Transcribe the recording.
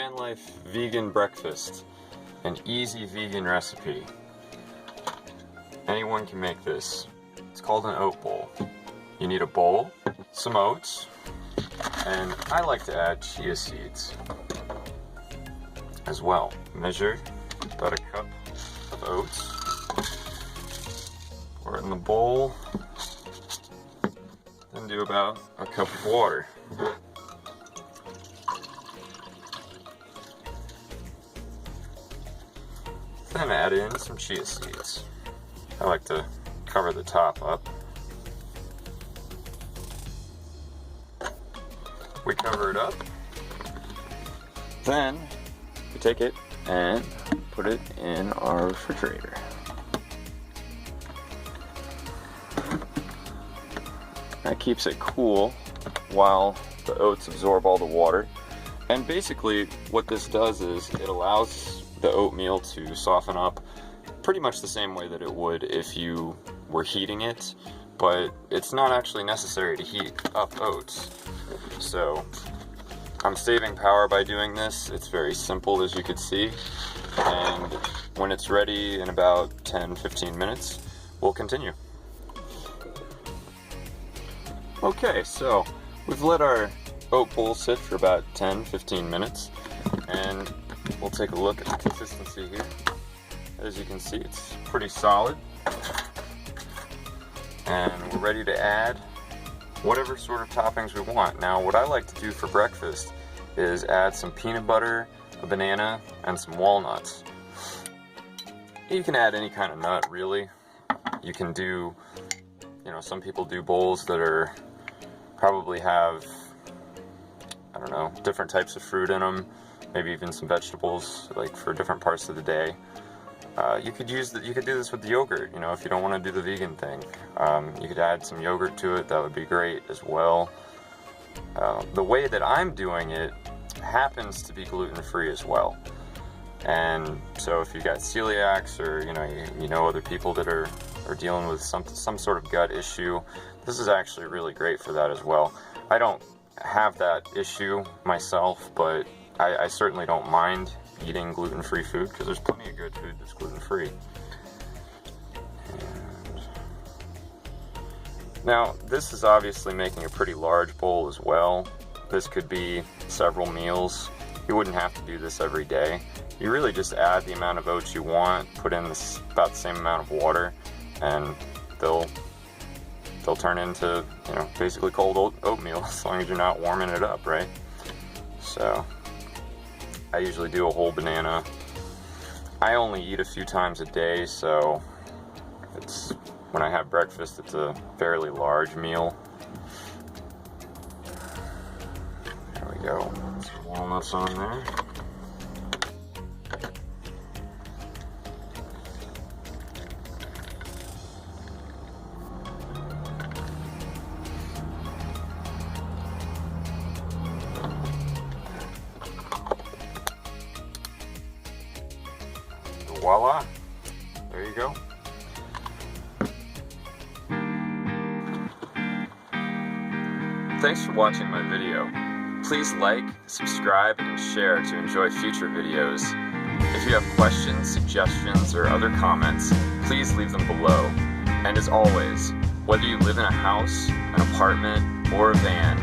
Vanlife Vegan Breakfast, an easy vegan recipe. Anyone can make this. It's called an oat bowl. You need a bowl, some oats, and I like to add chia seeds as well. Measure about a cup of oats. Pour it in the bowl, then do about a cup of water. Then add in some chia seeds. I like to cover the top up. We cover it up. Then we take it and put it in our refrigerator. That keeps it cool while the oats absorb all the water. And basically what this does is it allows the oatmeal to soften up pretty much the same way that it would if you were heating it, but it's not actually necessary to heat up oats. So I'm saving power by doing this. It's very simple, as you could see, and when it's ready in about 10-15 minutes, we'll continue. Okay, so we've let our oat bowl sit for about 10-15 minutes, and we'll take a look at the consistency here. As you can see, it's pretty solid, and we're ready to add whatever sort of toppings we want. Now, what I like to do for breakfast is add some peanut butter, a banana, and some walnuts. You can add any kind of nut, really. You can do, some people do bowls that are probably have, I don't know, different types of fruit in them, maybe even some vegetables, like for different parts of the day. You could do this with the yogurt, if you don't want to do the vegan thing. You could add some yogurt to it, that would be great as well. The way that I'm doing it happens to be gluten-free as well. And so if you've got celiacs, or you know other people that are dealing with some sort of gut issue, this is actually really great for that as well. I don't have that issue myself, but I certainly don't mind eating gluten-free food, because there's plenty of good food that's gluten-free. And now, this is obviously making a pretty large bowl as well. This could be several meals. You wouldn't have to do this every day. You really just add the amount of oats you want, put in about the same amount of water, and they'll turn into, basically cold oatmeal, as long as you're not warming it up, right? So I usually do a whole banana. I only eat a few times a day, so when I have breakfast, it's a fairly large meal. There we go. Some walnuts on there. Voila, there you go. Thanks for watching my video. Please like, subscribe, and share to enjoy future videos. If you have questions, suggestions, or other comments, please leave them below. And as always, whether you live in a house, an apartment, or a van,